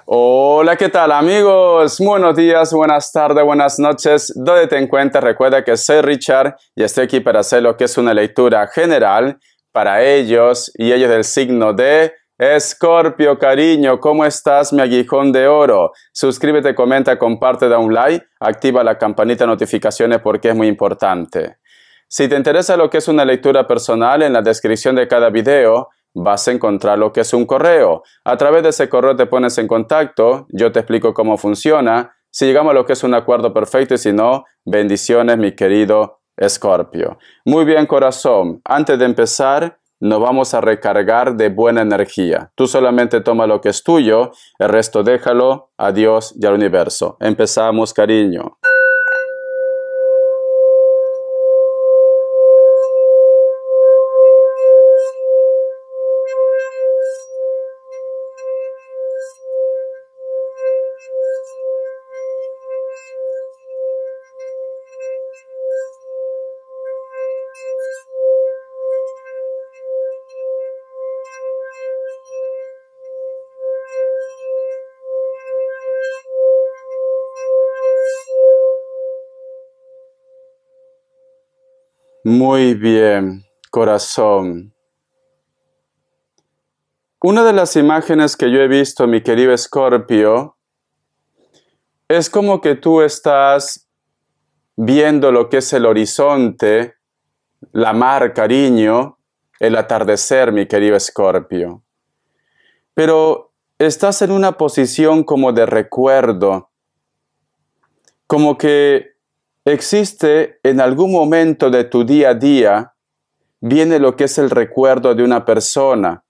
Hola, ¿qué tal amigos? Buenos días, buenas tardes, buenas noches. ¿Dónde te encuentras? Recuerda que soy Richard y estoy aquí para hacer lo que es una lectura general para ellos y ellos del signo de Escorpio. Cariño, ¿cómo estás, mi aguijón de oro? Suscríbete, comenta, comparte, da un like, activa la campanita de notificaciones porque es muy importante. Si te interesa lo que es una lectura personal, en la descripción de cada video vas a encontrar lo que es un correo. A través de ese correo te pones en contacto, yo te explico cómo funciona, si llegamos a lo que es un acuerdo perfecto y si no, bendiciones mi querido Escorpio. Muy bien, corazón, antes de empezar nos vamos a recargar de buena energía. Tú solamente toma lo que es tuyo, el resto déjalo a Dios y al universo. Empezamos, cariño. Muy bien, corazón. Una de las imágenes que yo he visto, mi querido Escorpio, es como que tú estás viendo lo que es el horizonte, la mar, cariño, el atardecer, mi querido Escorpio. Pero estás en una posición como de recuerdo, como que existe en algún momento de tu día a día, viene lo que es el recuerdo de una persona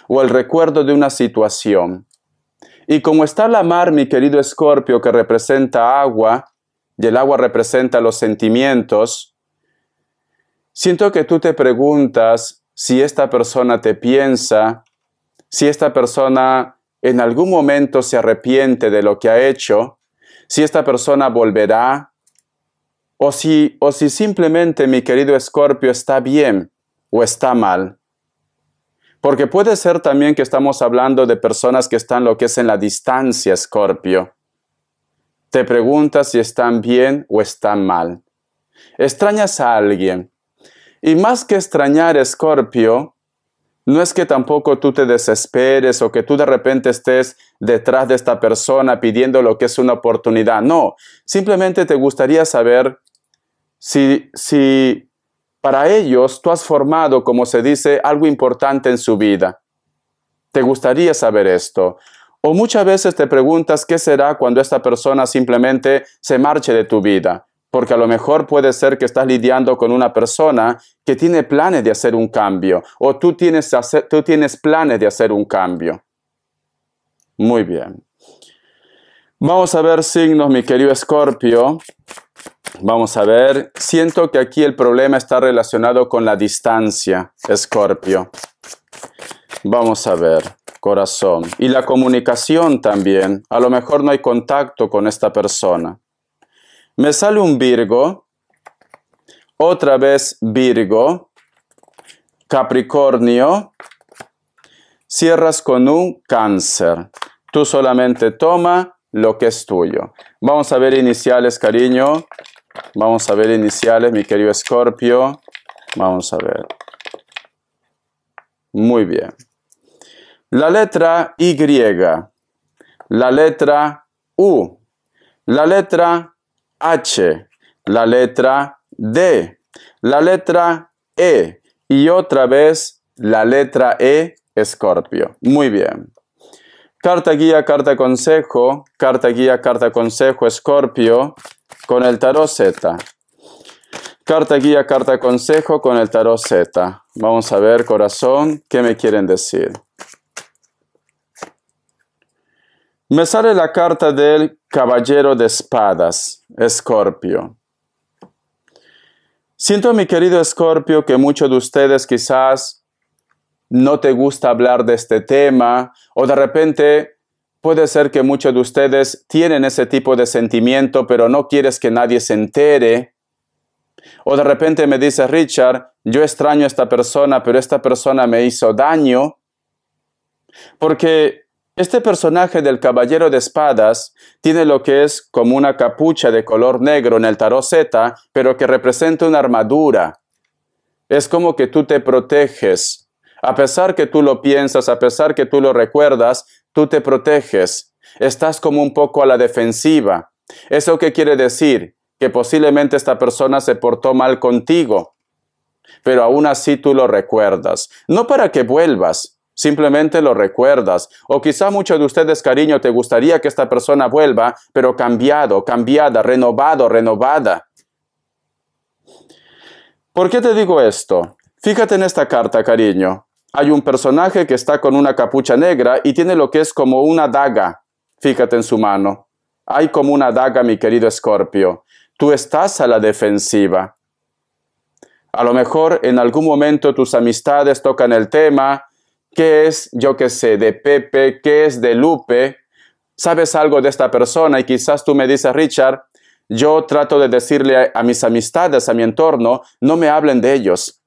o el recuerdo de una situación. Y como está la mar, mi querido Escorpio, que representa agua, y el agua representa los sentimientos, siento que tú te preguntas si esta persona te piensa, si esta persona en algún momento se arrepiente de lo que ha hecho, si esta persona volverá, o si simplemente mi querido Escorpio está bien o está mal. Porque puede ser también que estamos hablando de personas que están lo que es en la distancia, Escorpio. Te preguntas si están bien o están mal. Extrañas a alguien. Y más que extrañar, Escorpio, no es que tampoco tú te desesperes o que tú de repente estés detrás de esta persona pidiendo lo que es una oportunidad. No, simplemente te gustaría saber si para ellos tú has formado, como se dice, algo importante en su vida. ¿Te gustaría saber esto? O muchas veces te preguntas qué será cuando esta persona simplemente se marche de tu vida. Porque a lo mejor puede ser que estás lidiando con una persona que tiene planes de hacer un cambio. O tú tienes planes de hacer un cambio. Muy bien. Vamos a ver signos, mi querido Escorpio. Vamos a ver. Siento que aquí el problema está relacionado con la distancia, Escorpio. Vamos a ver, corazón. Y la comunicación también. A lo mejor no hay contacto con esta persona. Me sale un Virgo. Otra vez Virgo. Capricornio. Cierras con un Cáncer. Tú solamente toma lo que es tuyo. Vamos a ver iniciales, cariño. Vamos a ver iniciales, mi querido Escorpio. Vamos a ver. Muy bien. La letra Y, la letra U, la letra H, la letra D, la letra E y otra vez la letra E, Escorpio. Muy bien. Carta guía, carta consejo, carta guía, carta consejo, Escorpio, con el tarot Z. Carta guía, carta consejo con el tarot Z. Vamos a ver, corazón, ¿qué me quieren decir? Me sale la carta del Caballero de Espadas, Escorpio. Siento, mi querido Escorpio, que muchos de ustedes quizás no te gusta hablar de este tema, o de repente puede ser que muchos de ustedes tienen ese tipo de sentimiento, pero no quieres que nadie se entere. O de repente me dice, Richard, yo extraño a esta persona, pero esta persona me hizo daño. Porque Este personaje del caballero de espadas tiene lo que es como una capucha de color negro en el tarot Z, pero que representa una armadura. Es como que tú te proteges. A pesar que tú lo piensas, a pesar que tú lo recuerdas, tú te proteges. Estás como un poco a la defensiva. ¿Eso qué quiere decir? Que posiblemente esta persona se portó mal contigo, pero aún así tú lo recuerdas. No para que vuelvas, simplemente lo recuerdas. O quizá muchos de ustedes, cariño, te gustaría que esta persona vuelva, pero cambiado, cambiada, renovado, renovada. ¿Por qué te digo esto? Fíjate en esta carta, cariño. Hay un personaje que está con una capucha negra y tiene lo que es como una daga. Fíjate en su mano. Hay como una daga, mi querido Escorpio. Tú estás a la defensiva. A lo mejor en algún momento tus amistades tocan el tema. ¿Qué es, yo qué sé, de Pepe? ¿Qué es de Lupe? ¿Sabes algo de esta persona? Y quizás tú me dices, Richard, yo trato de decirle a mis amistades, a mi entorno, no me hablen de ellos.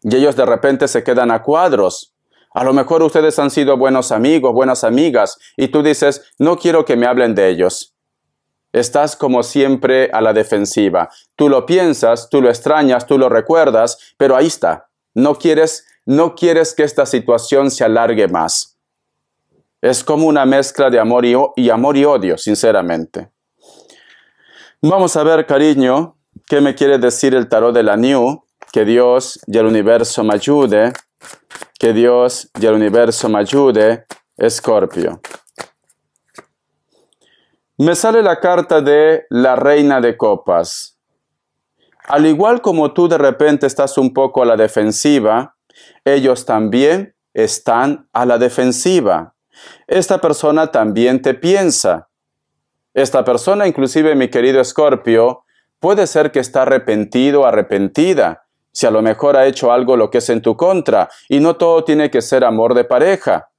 Y ellos de repente se quedan a cuadros. A lo mejor ustedes han sido buenos amigos, buenas amigas, y tú dices, no quiero que me hablen de ellos. Estás como siempre a la defensiva. Tú lo piensas, tú lo extrañas, tú lo recuerdas, pero ahí está. No quieres que esta situación se alargue más. Es como una mezcla de amor y odio, sinceramente. Vamos a ver, cariño, qué me quiere decir el tarot de la New. Que Dios y el universo me ayude. Que Dios y el universo me ayude, Escorpio. Me sale la carta de la Reina de Copas. Al igual como tú de repente estás un poco a la defensiva, ellos también están a la defensiva. Esta persona también te piensa. Esta persona, inclusive mi querido Escorpio, puede ser que está arrepentido o arrepentida, si a lo mejor ha hecho algo lo que es en tu contra, y no todo tiene que ser amor de pareja.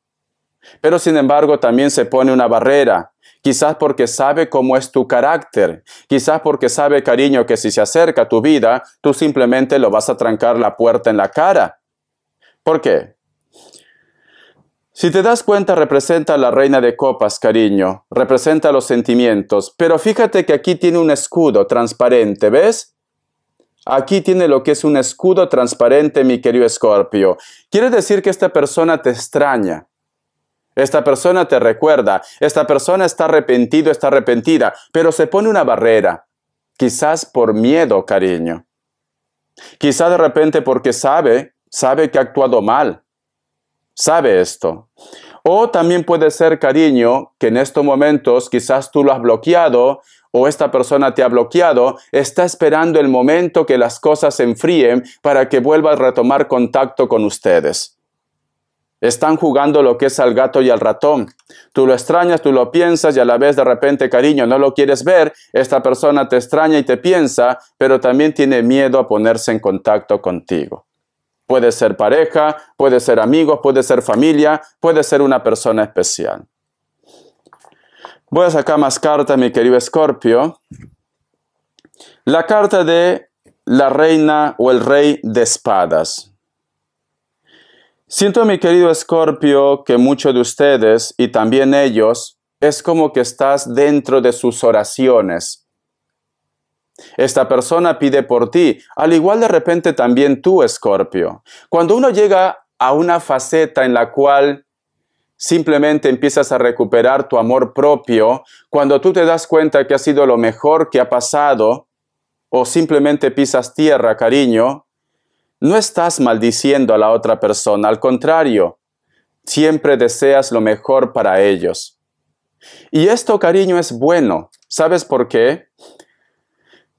Pero sin embargo también se pone una barrera, quizás porque sabe cómo es tu carácter, quizás porque sabe, cariño, que si se acerca a tu vida, tú simplemente lo vas a trancar la puerta en la cara. ¿Por qué? Si te das cuenta, representa a la Reina de Copas, cariño, representa los sentimientos, pero fíjate que aquí tiene un escudo transparente, ¿ves? Aquí tiene lo que es un escudo transparente, mi querido Escorpio. Quiere decir que esta persona te extraña. Esta persona te recuerda, esta persona está arrepentido, está arrepentida, pero se pone una barrera, quizás por miedo, cariño. Quizás de repente porque sabe que ha actuado mal, sabe esto. O también puede ser, cariño, que en estos momentos quizás tú lo has bloqueado o esta persona te ha bloqueado, está esperando el momento que las cosas se enfríen para que vuelva a retomar contacto con ustedes. Están jugando lo que es al gato y al ratón. Tú lo extrañas, tú lo piensas y a la vez de repente, cariño, no lo quieres ver. Esta persona te extraña y te piensa, pero también tiene miedo a ponerse en contacto contigo. Puede ser pareja, puede ser amigos, puede ser familia, puede ser una persona especial. Voy a sacar más cartas, mi querido Escorpio. La carta de la reina o el rey de espadas. Siento, mi querido Escorpio, que muchos de ustedes y también ellos es como que estás dentro de sus oraciones. Esta persona pide por ti, al igual de repente también tú, Escorpio. Cuando uno llega a una faceta en la cual simplemente empiezas a recuperar tu amor propio, cuando tú te das cuenta que ha sido lo mejor que ha pasado, o simplemente pisas tierra, cariño, no estás maldiciendo a la otra persona, al contrario, siempre deseas lo mejor para ellos. Y esto, cariño, es bueno. ¿Sabes por qué?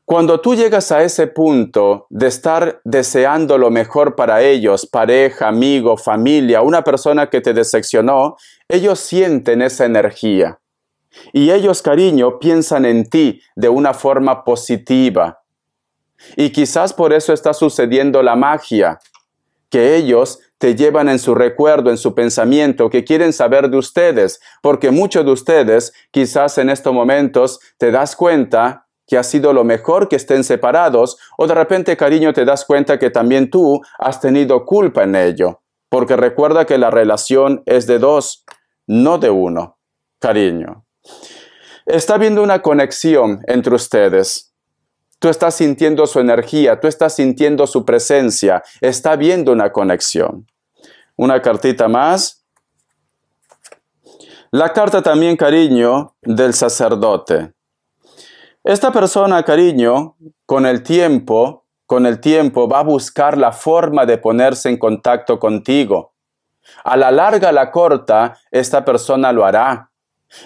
Cuando tú llegas a ese punto de estar deseando lo mejor para ellos, pareja, amigo, familia, una persona que te decepcionó, ellos sienten esa energía. Y ellos, cariño, piensan en ti de una forma positiva. Y quizás por eso está sucediendo la magia, que ellos te llevan en su recuerdo, en su pensamiento, que quieren saber de ustedes, porque muchos de ustedes quizás en estos momentos te das cuenta que ha sido lo mejor que estén separados, o de repente, cariño, te das cuenta que también tú has tenido culpa en ello, porque recuerda que la relación es de dos, no de uno, cariño. Está habiendo una conexión entre ustedes. Tú estás sintiendo su energía, tú estás sintiendo su presencia, está habiendo una conexión. Una cartita más. La carta también, cariño, del sacerdote. Esta persona, cariño, con el tiempo va a buscar la forma de ponerse en contacto contigo. A la larga, a la corta, esta persona lo hará.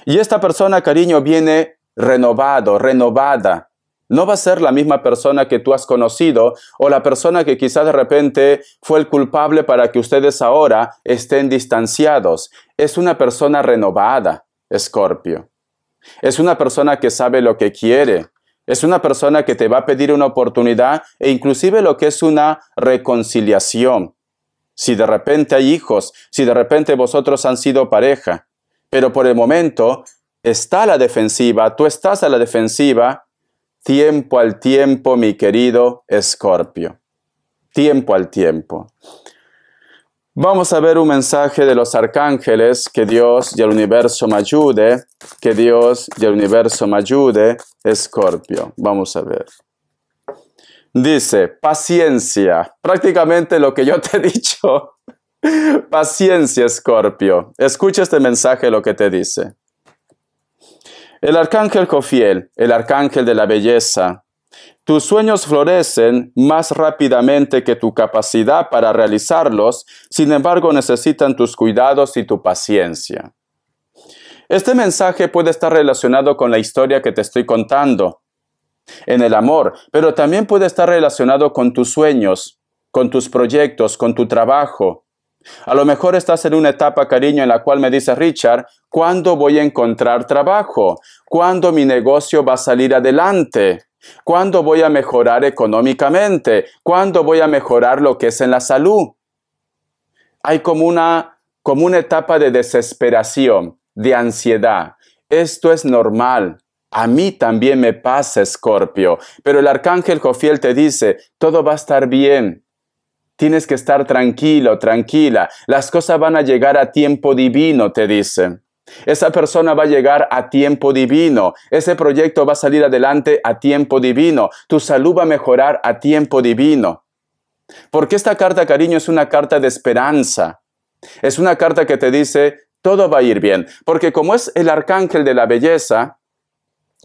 Y esta persona, cariño, viene renovado, renovada. No va a ser la misma persona que tú has conocido o la persona que quizás de repente fue el culpable para que ustedes ahora estén distanciados. Es una persona renovada, Escorpio. Es una persona que sabe lo que quiere. Es una persona que te va a pedir una oportunidad e inclusive lo que es una reconciliación. Si de repente hay hijos, si de repente vosotros han sido pareja, pero por el momento está a la defensiva, tú estás a la defensiva. Tiempo al tiempo, mi querido Escorpio. Tiempo al tiempo. Vamos a ver un mensaje de los arcángeles. Que Dios y el universo me ayude. Que Dios y el universo me ayude, Escorpio. Vamos a ver. Dice, paciencia. Prácticamente lo que yo te he dicho. Paciencia, Escorpio. Escucha este mensaje, lo que te dice. El arcángel Jofiel, el arcángel de la belleza. Tus sueños florecen más rápidamente que tu capacidad para realizarlos, sin embargo necesitan tus cuidados y tu paciencia. Este mensaje puede estar relacionado con la historia que te estoy contando, en el amor, pero también puede estar relacionado con tus sueños, con tus proyectos, con tu trabajo. A lo mejor estás en una etapa, cariño, en la cual me dice Richard, ¿cuándo voy a encontrar trabajo? ¿Cuándo mi negocio va a salir adelante? ¿Cuándo voy a mejorar económicamente? ¿Cuándo voy a mejorar lo que es en la salud? Hay como una etapa de desesperación, de ansiedad. Esto es normal. A mí también me pasa, Escorpio. Pero el arcángel Jofiel te dice, todo va a estar bien. Tienes que estar tranquilo, tranquila. Las cosas van a llegar a tiempo divino, te dice. Esa persona va a llegar a tiempo divino. Ese proyecto va a salir adelante a tiempo divino. Tu salud va a mejorar a tiempo divino. Porque esta carta, cariño, es una carta de esperanza. Es una carta que te dice, todo va a ir bien. Porque como es el arcángel de la belleza,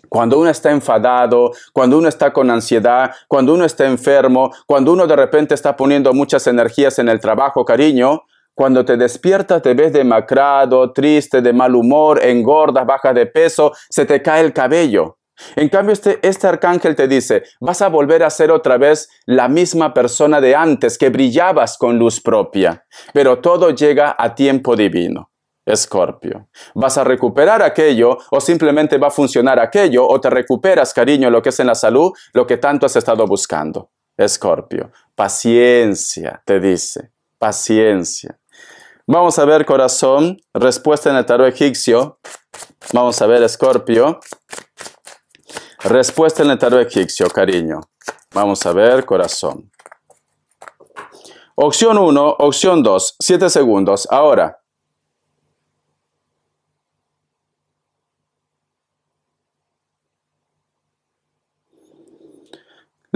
cuando uno está enfadado, cuando uno está con ansiedad, cuando uno está enfermo, cuando uno de repente está poniendo muchas energías en el trabajo, cariño, cuando te despiertas te ves demacrado, triste, de mal humor, engordas, bajas de peso, se te cae el cabello. En cambio, este arcángel te dice, vas a volver a ser otra vez la misma persona de antes, que brillabas con luz propia, pero todo llega a tiempo divino. Escorpio, ¿vas a recuperar aquello o simplemente va a funcionar aquello o te recuperas, cariño, lo que es en la salud, lo que tanto has estado buscando? Escorpio, paciencia, te dice, paciencia. Vamos a ver, corazón, respuesta en el tarot egipcio. Vamos a ver, Escorpio. Respuesta en el tarot egipcio, cariño. Vamos a ver, corazón. Opción 1, opción 2, 7 segundos. Ahora.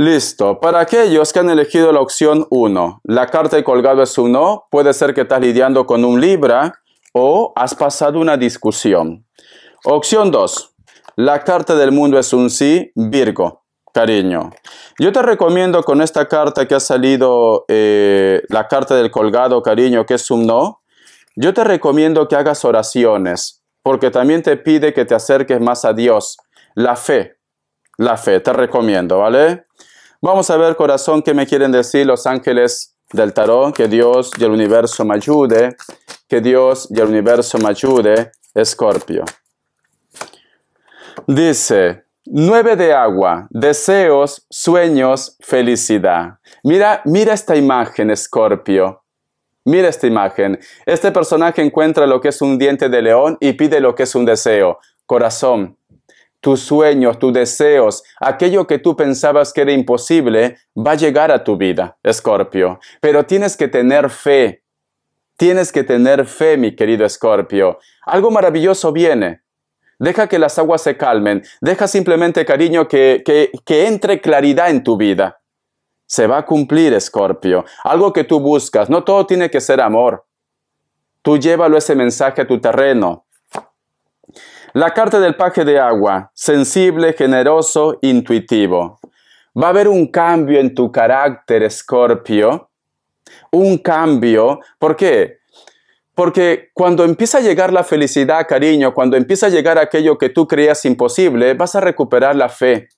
Listo. Para aquellos que han elegido la opción 1, la carta de colgado es un no. Puede ser que estás lidiando con un Libra o has pasado una discusión. Opción 2. La carta del mundo es un sí, Virgo, cariño. Yo te recomiendo con esta carta que ha salido, la carta del colgado, cariño, que es un no. Yo te recomiendo que hagas oraciones, porque también te pide que te acerques más a Dios. La fe, te recomiendo, ¿vale? Vamos a ver, corazón, qué me quieren decir los ángeles del tarot. Que Dios y el universo me ayude. Que Dios y el universo me ayude, Escorpio. Dice, 9 de agua, deseos, sueños, felicidad. Mira esta imagen, Escorpio. Mira esta imagen. Este personaje encuentra lo que es un diente de león y pide lo que es un deseo. Corazón, tus sueños, tus deseos, aquello que tú pensabas que era imposible, va a llegar a tu vida, Escorpio. Pero tienes que tener fe. Tienes que tener fe, mi querido Escorpio. Algo maravilloso viene. Deja que las aguas se calmen. Deja simplemente, cariño, que entre claridad en tu vida. Se va a cumplir, Escorpio. Algo que tú buscas. No todo tiene que ser amor. Tú llévalo ese mensaje a tu terreno. La carta del paje de agua. Sensible, generoso, intuitivo. Va a haber un cambio en tu carácter, Escorpio. Un cambio. ¿Por qué? Porque cuando empieza a llegar la felicidad, cariño, cuando empieza a llegar aquello que tú creías imposible, vas a recuperar la fe.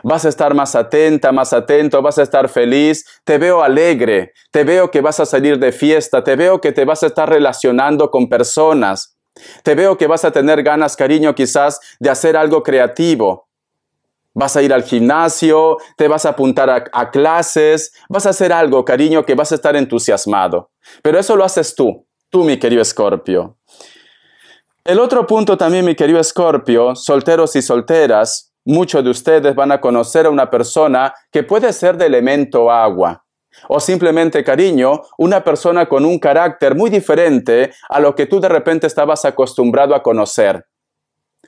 Vas a estar más atenta, más atento, vas a estar feliz. Te veo alegre, te veo que vas a salir de fiesta, te veo que te vas a estar relacionando con personas. Te veo que vas a tener ganas, cariño, quizás de hacer algo creativo. Vas a ir al gimnasio, te vas a apuntar a clases, vas a hacer algo, cariño, que vas a estar entusiasmado. Pero eso lo haces tú, mi querido Escorpio. El otro punto también, mi querido Escorpio, solteros y solteras, muchos de ustedes van a conocer a una persona que puede ser de elemento agua. O simplemente, cariño, una persona con un carácter muy diferente a lo que tú de repente estabas acostumbrado a conocer.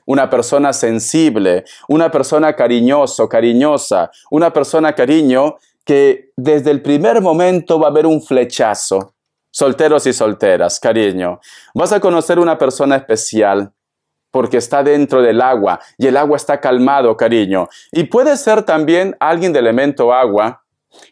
Una persona sensible, una persona cariñosa, una persona, cariño, que desde el primer momento va a haber un flechazo. Solteros y solteras, cariño. Vas a conocer una persona especial porque está dentro del agua y el agua está calmado, cariño. Y puede ser también alguien de elemento agua,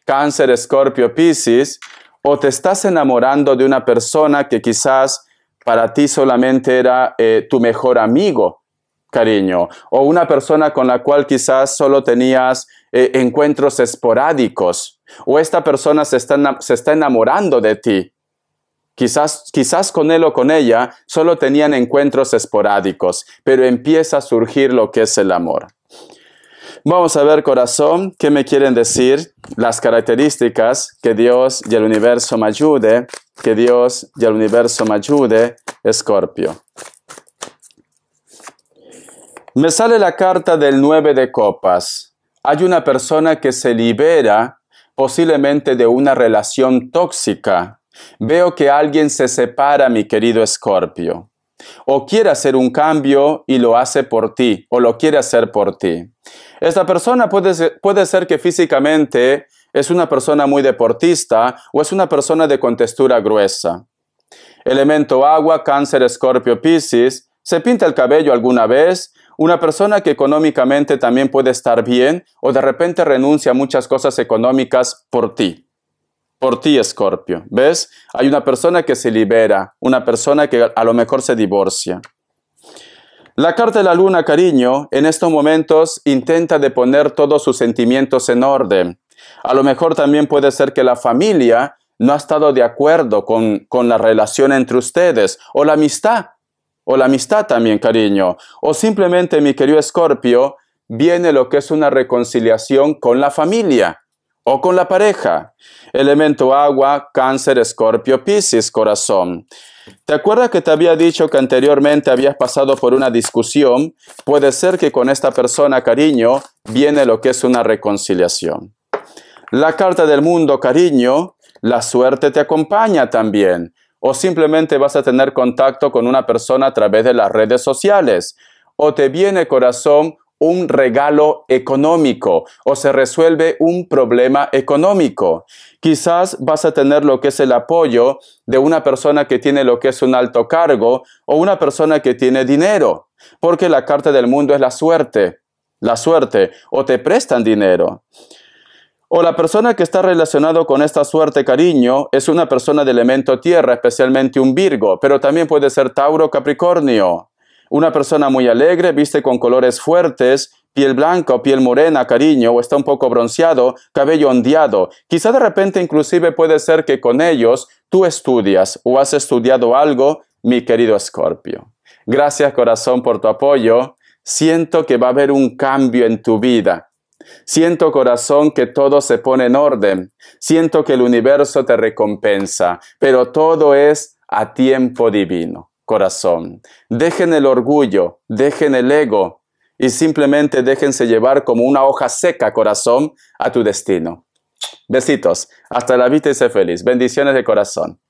Cáncer, Escorpio, Piscis, o te estás enamorando de una persona que quizás para ti solamente era tu mejor amigo, cariño, o una persona con la cual quizás solo tenías encuentros esporádicos, o esta persona se está enamorando de ti. Quizás con él o con ella solo tenían encuentros esporádicos, pero empieza a surgir lo que es el amor. Vamos a ver, corazón, qué me quieren decir las características. Que Dios y el universo me ayude, que Dios y el universo me ayude, Escorpio. Me sale la carta del 9 de copas. Hay una persona que se libera posiblemente de una relación tóxica. Veo que alguien se separa, mi querido Escorpio. O quiere hacer un cambio y lo hace por ti, o lo quiere hacer por ti. Esta persona puede ser que físicamente es una persona muy deportista o es una persona de contextura gruesa. Elemento agua, Cáncer, Escorpio, Piscis. ¿Se pinta el cabello alguna vez? Una persona que económicamente también puede estar bien o de repente renuncia a muchas cosas económicas por ti. Por ti, Escorpio. ¿Ves? Hay una persona que se libera, una persona que a lo mejor se divorcia. La carta de la luna, cariño, en estos momentos intenta de poner todos sus sentimientos en orden. A lo mejor también puede ser que la familia no ha estado de acuerdo con la relación entre ustedes, o la amistad también, cariño. O simplemente, mi querido Escorpio, viene lo que es una reconciliación con la familia o con la pareja. Elemento agua, Cáncer, Escorpio, Piscis, corazón. ¿Te acuerdas que te había dicho que anteriormente habías pasado por una discusión? Puede ser que con esta persona, cariño, viene lo que es una reconciliación. La carta del mundo, cariño, la suerte te acompaña también. O simplemente vas a tener contacto con una persona a través de las redes sociales. O te viene, corazón, un regalo económico o se resuelve un problema económico. Quizás vas a tener lo que es el apoyo de una persona que tiene lo que es un alto cargo o una persona que tiene dinero, porque la carta del mundo es la suerte, o te prestan dinero. O la persona que está relacionado con esta suerte, cariño, es una persona de elemento tierra, especialmente un Virgo, pero también puede ser Tauro, Capricornio. Una persona muy alegre, viste con colores fuertes, piel blanca o piel morena, cariño, o está un poco bronceado, cabello ondeado. Quizá de repente inclusive puede ser que con ellos tú estudias o has estudiado algo, mi querido Escorpio. Gracias, corazón, por tu apoyo. Siento que va a haber un cambio en tu vida. Siento, corazón, que todo se pone en orden. Siento que el universo te recompensa, pero todo es a tiempo divino. Corazón, dejen el orgullo, dejen el ego y simplemente déjense llevar como una hoja seca, corazón, a tu destino. Besitos, hasta la vista y sé feliz. Bendiciones de corazón.